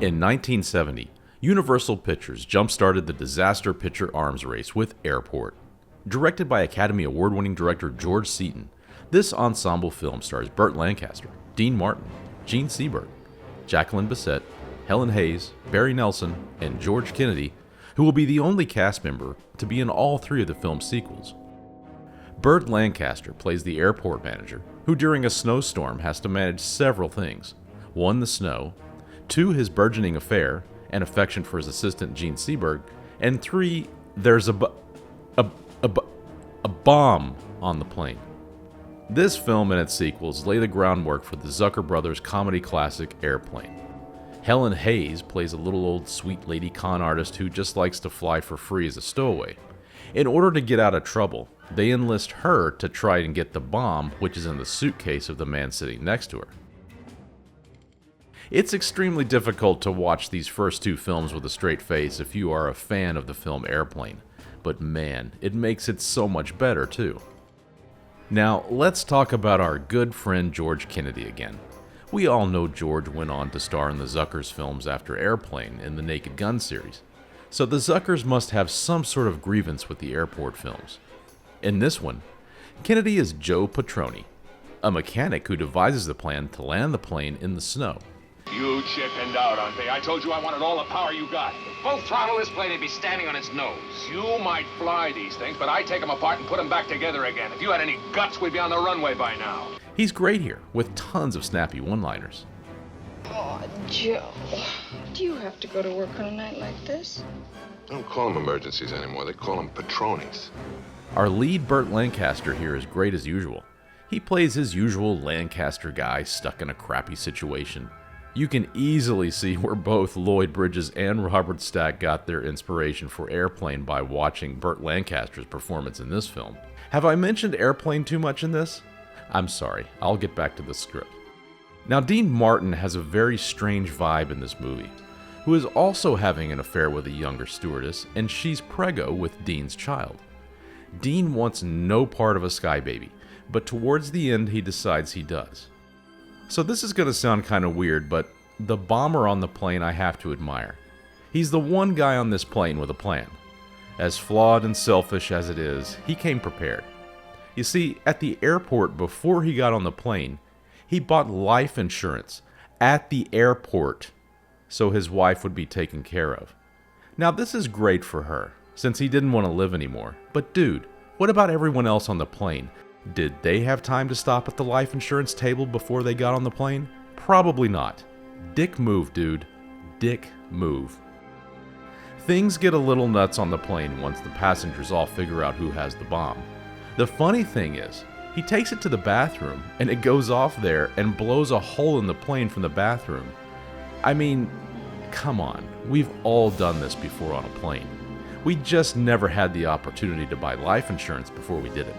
In 1970, Universal Pictures jump-started the disaster picture arms race with Airport. Directed by Academy Award-winning director George Seaton, this ensemble film stars Burt Lancaster, Dean Martin, Gene Seberg, Jacqueline Bisset, Helen Hayes, Barry Nelson, and George Kennedy, who will be the only cast member to be in all three of the film's sequels. Burt Lancaster plays the airport manager, who during a snowstorm has to manage several things. 1, the snow, 2, his burgeoning affair and affection for his assistant Gene Seberg, and 3, there's a bomb on the plane. This film and its sequels lay the groundwork for the Zucker brothers' comedy classic Airplane. Helen Hayes plays a little old sweet lady con artist who just likes to fly for free as a stowaway. In order to get out of trouble, they enlist her to try and get the bomb, which is in the suitcase of the man sitting next to her. It's extremely difficult to watch these first two films with a straight face if you are a fan of the film Airplane, but man, it makes it so much better too. Now, let's talk about our good friend George Kennedy again. We all know George went on to star in the Zuckers films after Airplane in the Naked Gun series, so the Zuckers must have some sort of grievance with the Airport films. In this one, Kennedy is Joe Patroni, a mechanic who devises the plan to land the plane in the snow. You chickened out, Auntie. I told you I wanted all the power you got. Full throttle this plane, it'd be standing on its nose. You might fly these things, but I take them apart and put them back together again. If you had any guts, we'd be on the runway by now. He's great here, with tons of snappy one-liners. Oh, Joe, do you have to go to work on a night like this? They don't call them emergencies anymore. They call them Patronis. Our lead, Burt Lancaster, here is great as usual. He plays his usual Lancaster guy stuck in a crappy situation. You can easily see where both Lloyd Bridges and Robert Stack got their inspiration for Airplane by watching Burt Lancaster's performance in this film. Have I mentioned Airplane too much in this? I'm sorry, I'll get back to the script. Now, Dean Martin has a very strange vibe in this movie, who is also having an affair with a younger stewardess, and she's preggo with Dean's child. Dean wants no part of a Sky Baby, but towards the end he decides he does. So this is going to sound kind of weird, but the bomber on the plane I have to admire. He's the one guy on this plane with a plan. As flawed and selfish as it is, he came prepared. You see, at the airport before he got on the plane, he bought life insurance at the airport so his wife would be taken care of. Now this is great for her, since he didn't want to live anymore. But dude, what about everyone else on the plane? Did they have time to stop at the life insurance table before they got on the plane? Probably not. Dick move, dude. Dick move. Things get a little nuts on the plane once the passengers all figure out who has the bomb. The funny thing is, he takes it to the bathroom and it goes off there and blows a hole in the plane from the bathroom. I mean, come on, we've all done this before on a plane. We just never had the opportunity to buy life insurance before we did it.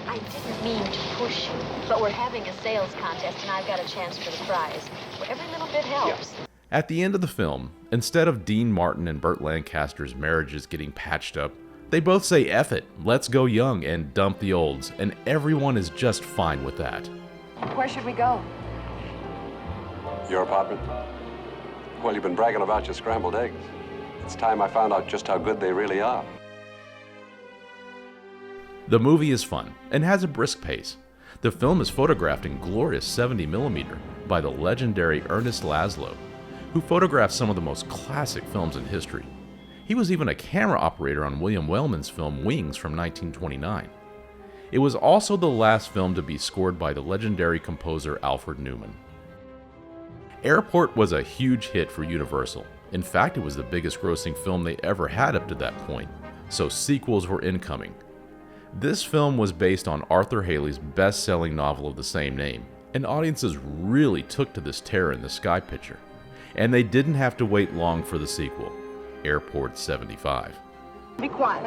I didn't mean to push you, but we're having a sales contest and I've got a chance for the prize. Where every little bit helps. At the end of the film, instead of Dean Martin and Burt Lancaster's marriages getting patched up, they both say F it, let's go young and dump the olds, and everyone is just fine with that. Where should we go? Your apartment? Well, you've been bragging about your scrambled eggs. It's time I found out just how good they really are. The movie is fun and has a brisk pace. The film is photographed in glorious 70mm by the legendary Ernest Laszlo, who photographed some of the most classic films in history. He was even a camera operator on William Wellman's film Wings from 1929. It was also the last film to be scored by the legendary composer Alfred Newman. Airport was a huge hit for Universal. In fact, it was the biggest grossing film they ever had up to that point, so sequels were incoming. This film was based on Arthur Haley's best-selling novel of the same name, and audiences really took to this terror in the sky picture. And they didn't have to wait long for the sequel, Airport 75. Be quiet.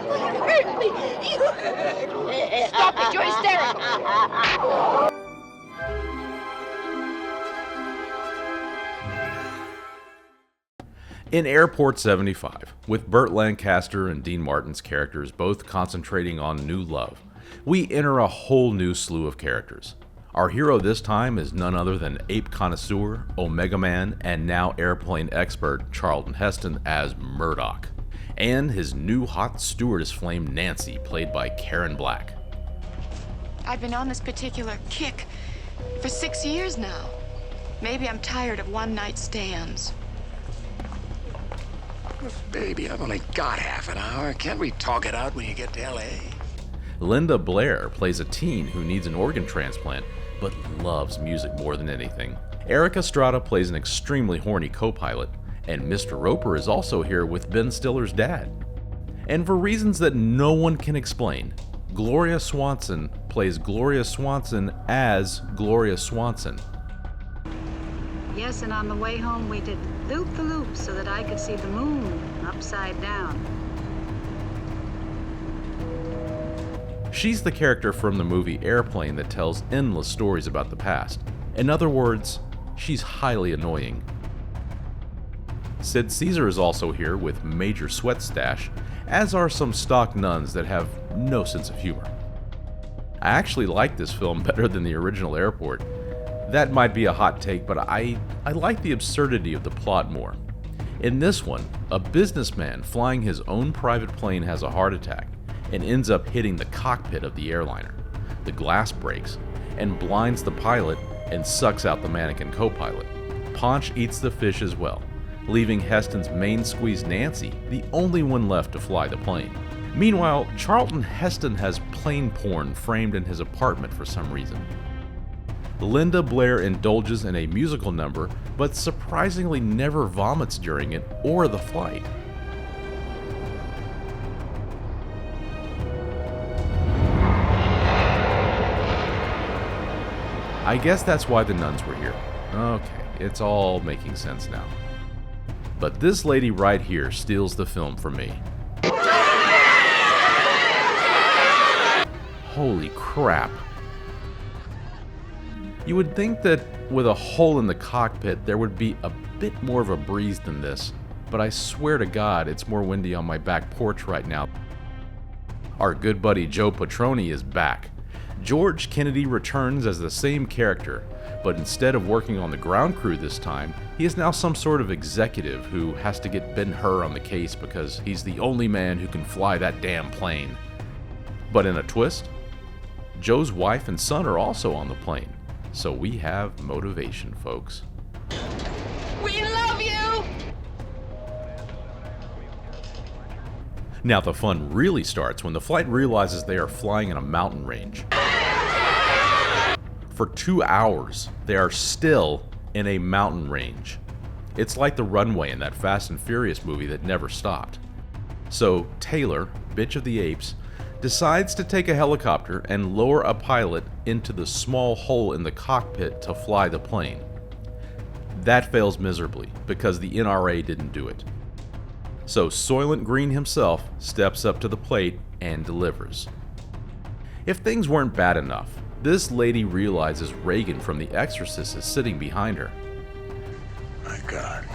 Stop it, you're hysterical. In Airport 75, with Burt Lancaster and Dean Martin's characters both concentrating on new love, we enter a whole new slew of characters. Our hero this time is none other than ape connoisseur, Omega Man, and now airplane expert Charlton Heston as Murdoch, and his new hot stewardess flame Nancy, played by Karen Black. I've been on this particular kick for 6 years now. Maybe I'm tired of one-night stands. Baby, I've only got half an hour. Can't we talk it out when you get to L.A.? Linda Blair plays a teen who needs an organ transplant, but loves music more than anything. Eric Estrada plays an extremely horny co-pilot, and Mr. Roper is also here with Ben Stiller's dad. And for reasons that no one can explain, Gloria Swanson plays Gloria Swanson as Gloria Swanson. Yes, and on the way home we did loop-the-loop so that I could see the moon upside down. She's the character from the movie Airplane that tells endless stories about the past. In other words, she's highly annoying. Sid Caesar is also here with Major Sweat Stash, as are some stock nuns that have no sense of humor. I actually like this film better than the original Airport. That might be a hot take, but I like the absurdity of the plot more. In this one, a businessman flying his own private plane has a heart attack and ends up hitting the cockpit of the airliner. The glass breaks and blinds the pilot and sucks out the mannequin co-pilot. Paunch eats the fish as well, leaving Heston's main squeeze Nancy the only one left to fly the plane. Meanwhile, Charlton Heston has plane porn framed in his apartment for some reason. Linda Blair indulges in a musical number, but surprisingly never vomits during it or the flight. I guess that's why the nuns were here. Okay, it's all making sense now. But this lady right here steals the film for me. Holy crap. You would think that with a hole in the cockpit there would be a bit more of a breeze than this, but I swear to God it's more windy on my back porch right now. Our good buddy Joe Patroni is back. George Kennedy returns as the same character, but instead of working on the ground crew this time, he is now some sort of executive who has to get Ben-Hur on the case because he's the only man who can fly that damn plane. But in a twist, Joe's wife and son are also on the plane. So we have motivation, folks. We love you! Now the fun really starts when the flight realizes they are flying in a mountain range. For 2 hours, they are still in a mountain range. It's like the runway in that Fast and Furious movie that never stopped. So Taylor, bitch of the apes, decides to take a helicopter and lower a pilot into the small hole in the cockpit to fly the plane. That fails miserably because the NRA didn't do it. So Soylent Green himself steps up to the plate and delivers. If things weren't bad enough, this lady realizes Reagan from The Exorcist is sitting behind her. My God.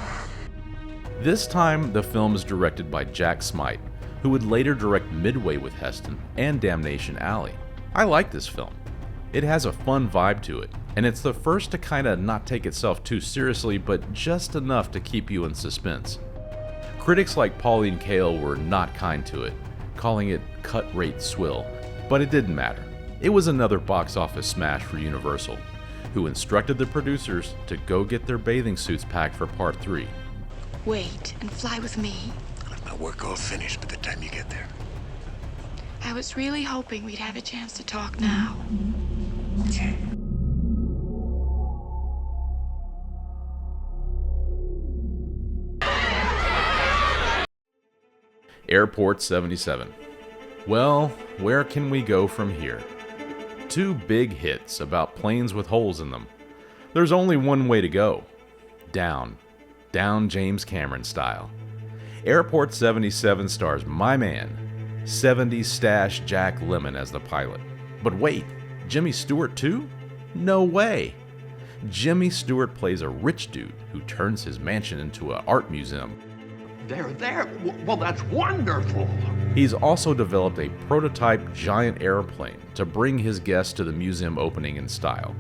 This time, the film is directed by Jack Smite, who would later direct Midway with Heston and Damnation Alley. I like this film. It has a fun vibe to it, and it's the first to kinda not take itself too seriously, but just enough to keep you in suspense. Critics like Pauline Kael were not kind to it, calling it cut-rate swill, but it didn't matter. It was another box office smash for Universal, who instructed the producers to go get their bathing suits packed for Part 3. Wait and fly with me. I'll have my work all finished by the time you get there. I was really hoping we'd have a chance to talk now. Okay. Airport 77. Well, where can we go from here? Two big hits about planes with holes in them. There's only one way to go. Down. Down James Cameron style. Airport 77 stars my man, 70s stash Jack Lemmon as the pilot. But wait, Jimmy Stewart too? No way. Jimmy Stewart plays a rich dude who turns his mansion into an art museum. There. Well, that's wonderful. He's also developed a prototype giant airplane to bring his guests to the museum opening in style.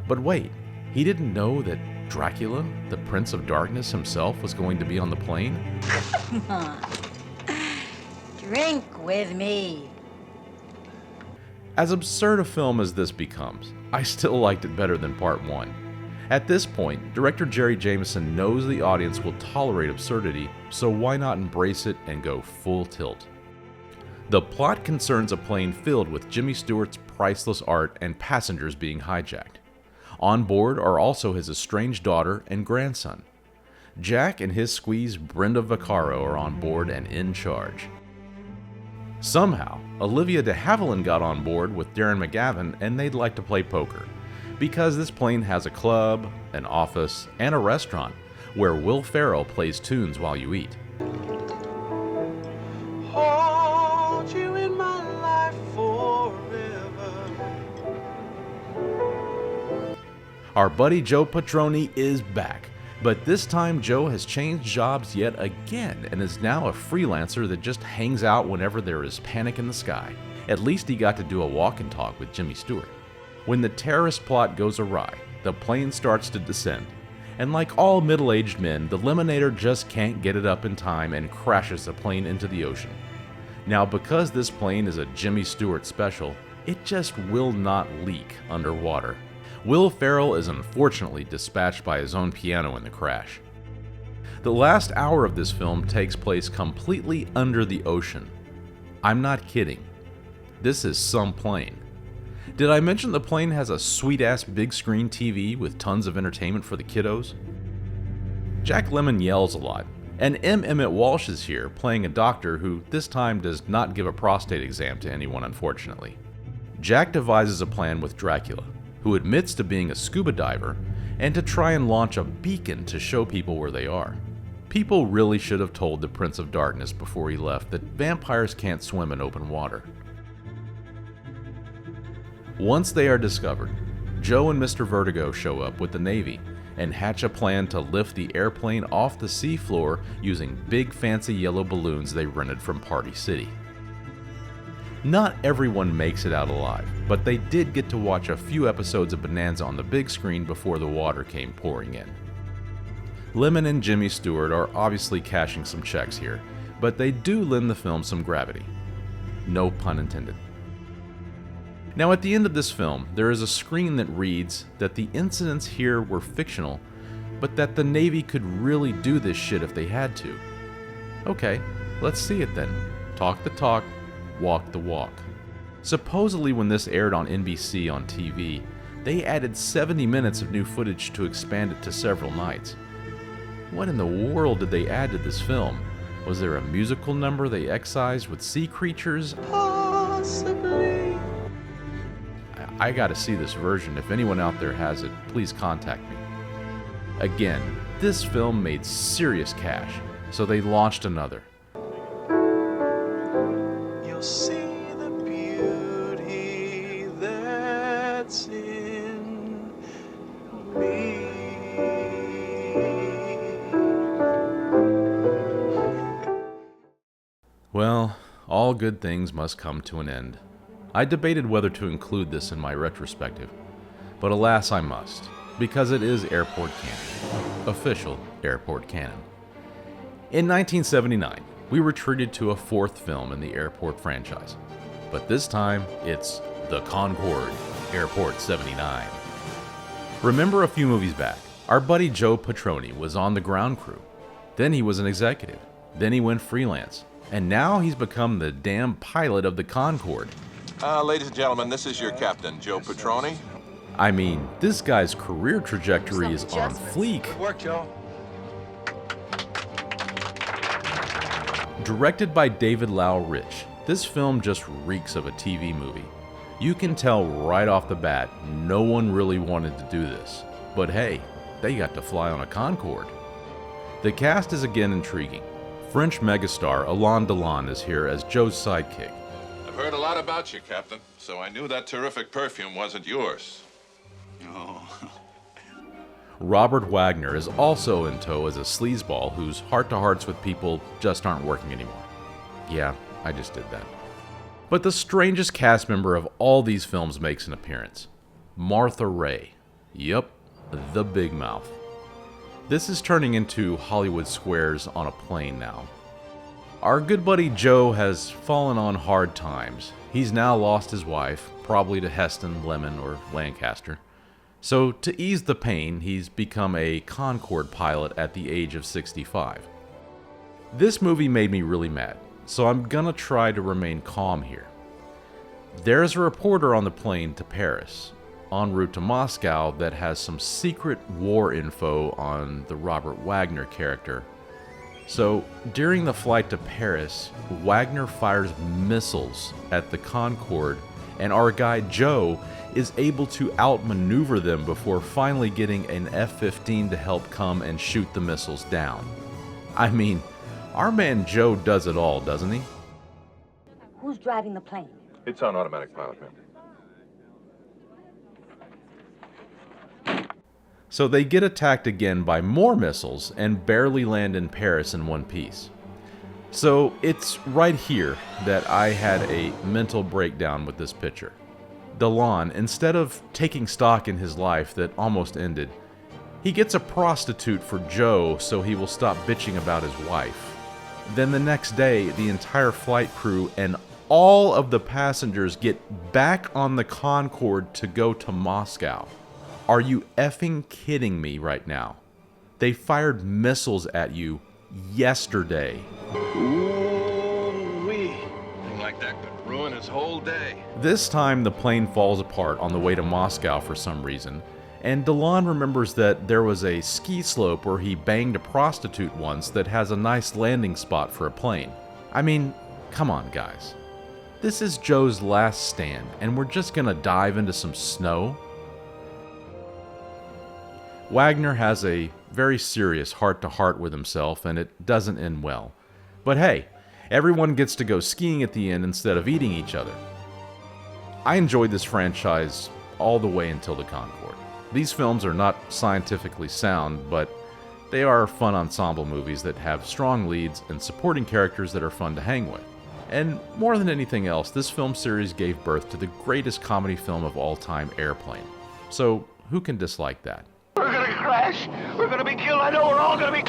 But wait, he didn't know that Dracula, the Prince of Darkness himself, was going to be on the plane? Come on. Drink with me. As absurd a film as this becomes, I still liked it better than Part 1. At this point, director Jerry Jameson knows the audience will tolerate absurdity, so why not embrace it and go full tilt? The plot concerns a plane filled with Jimmy Stewart's priceless art and passengers being hijacked. On board are also his estranged daughter and grandson. Jack and his squeeze Brenda Vaccaro are on board and in charge. Somehow, Olivia de Havilland got on board with Darren McGavin and they'd like to play poker, because this plane has a club, an office, and a restaurant where Will Ferrell plays tunes while you eat. Hold you in my life forever. Our buddy Joe Patroni is back, but this time Joe has changed jobs yet again and is now a freelancer that just hangs out whenever there is panic in the sky. At least he got to do a walk and talk with Jimmy Stewart. When the terrorist plot goes awry, the plane starts to descend, and like all middle-aged men, the Lemonator just can't get it up in time and crashes the plane into the ocean. Now, because this plane is a Jimmy Stewart special, it just will not leak underwater. Will Ferrell is unfortunately dispatched by his own piano in the crash. The last hour of this film takes place completely under the ocean. I'm not kidding. This is some plane. Did I mention the plane has a sweet-ass big screen TV with tons of entertainment for the kiddos? Jack Lemmon yells a lot, and M. Emmett Walsh is here playing a doctor who this time does not give a prostate exam to anyone, unfortunately. Jack devises a plan with Dracula, who admits to being a scuba diver, and to try and launch a beacon to show people where they are. People really should have told the Prince of Darkness before he left that vampires can't swim in open water. Once they are discovered, Joe and Mr. Vertigo show up with the Navy and hatch a plan to lift the airplane off the seafloor using big fancy yellow balloons they rented from Party City. Not everyone makes it out alive, but they did get to watch a few episodes of Bonanza on the big screen before the water came pouring in. Lemmon and Jimmy Stewart are obviously cashing some checks here, but they do lend the film some gravity. No pun intended. Now, at the end of this film, there is a screen that reads that the incidents here were fictional, but that the Navy could really do this shit if they had to. Okay, let's see it then. Talk the talk, walk the walk. Supposedly when this aired on NBC on TV, they added 70 minutes of new footage to expand it to several nights. What in the world did they add to this film? Was there a musical number they excised with sea creatures? Possibly. I gotta see this version. If anyone out there has it, please contact me. Again, this film made serious cash, so they launched another. You'll see the beauty that's in me. Well, all good things must come to an end. I debated whether to include this in my retrospective, but alas I must, because it is airport canon. Official airport canon. In 1979, we were treated to a fourth film in the airport franchise, but this time it's The Concorde, Airport 79. Remember a few movies back, our buddy Joe Patroni was on the ground crew. Then he was an executive. Then he went freelance. And now he's become the damn pilot of the Concorde. Ladies and gentlemen, this is your captain, Joe Patroni. I mean, this guy's career trajectory is on fleek. Good work, Joe. Directed by David Lau Rich, this film just reeks of a TV movie. You can tell right off the bat, no one really wanted to do this. But hey, they got to fly on a Concorde. The cast is again intriguing. French megastar Alain Delon is here as Joe's sidekick. I've heard a lot about you, Captain, so I knew that terrific perfume wasn't yours. Oh. Robert Wagner is also in tow as a sleazeball whose heart-to-hearts with people just aren't working anymore. Yeah, I just did that. But the strangest cast member of all these films makes an appearance. Martha Raye. Yep, the Big Mouth. This is turning into Hollywood squares on a plane now. Our good buddy Joe has fallen on hard times. He's now lost his wife, probably to Heston, Lemmon, or Lancaster. So to ease the pain, he's become a Concorde pilot at the age of 65. This movie made me really mad, so I'm gonna try to remain calm here. There's a reporter on the plane to Paris, en route to Moscow, that has some secret war info on the Robert Wagner character. So during the flight to Paris, Wagner fires missiles at the Concorde, and our guy Joe is able to outmaneuver them before finally getting an F-15 to help come and shoot the missiles down. I mean, our man Joe does it all, doesn't he? Who's driving the plane? It's on automatic pilot, ma'am. So they get attacked again by more missiles and barely land in Paris in one piece. So it's right here that I had a mental breakdown with this picture. DeLon, instead of taking stock in his life that almost ended, he gets a prostitute for Joe so he will stop bitching about his wife. Then the next day, the entire flight crew and all of the passengers get back on the Concorde to go to Moscow. Are you effing kidding me right now? They fired missiles at you yesterday. Ooh-wee. Thing like that could ruin his whole day. This time the plane falls apart on the way to Moscow for some reason, and DeLon remembers that there was a ski slope where he banged a prostitute once that has a nice landing spot for a plane. I mean, come on guys. This is Joe's last stand, and we're just gonna dive into some snow? Wagner has a very serious heart-to-heart with himself, and it doesn't end well. But hey, everyone gets to go skiing at the end instead of eating each other. I enjoyed this franchise all the way until the Concorde. These films are not scientifically sound, but they are fun ensemble movies that have strong leads and supporting characters that are fun to hang with. And more than anything else, this film series gave birth to the greatest comedy film of all time, Airplane. So who can dislike that? We're gonna crash. We're gonna be killed. I know we're all gonna be...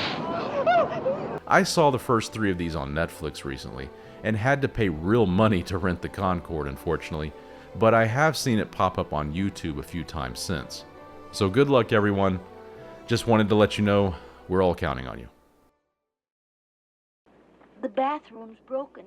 I saw the first 3 of these on Netflix recently, and had to pay real money to rent the Concorde, unfortunately, but I have seen it pop up on YouTube a few times since. So good luck, everyone. Just wanted to let you know, we're all counting on you. The bathroom's broken.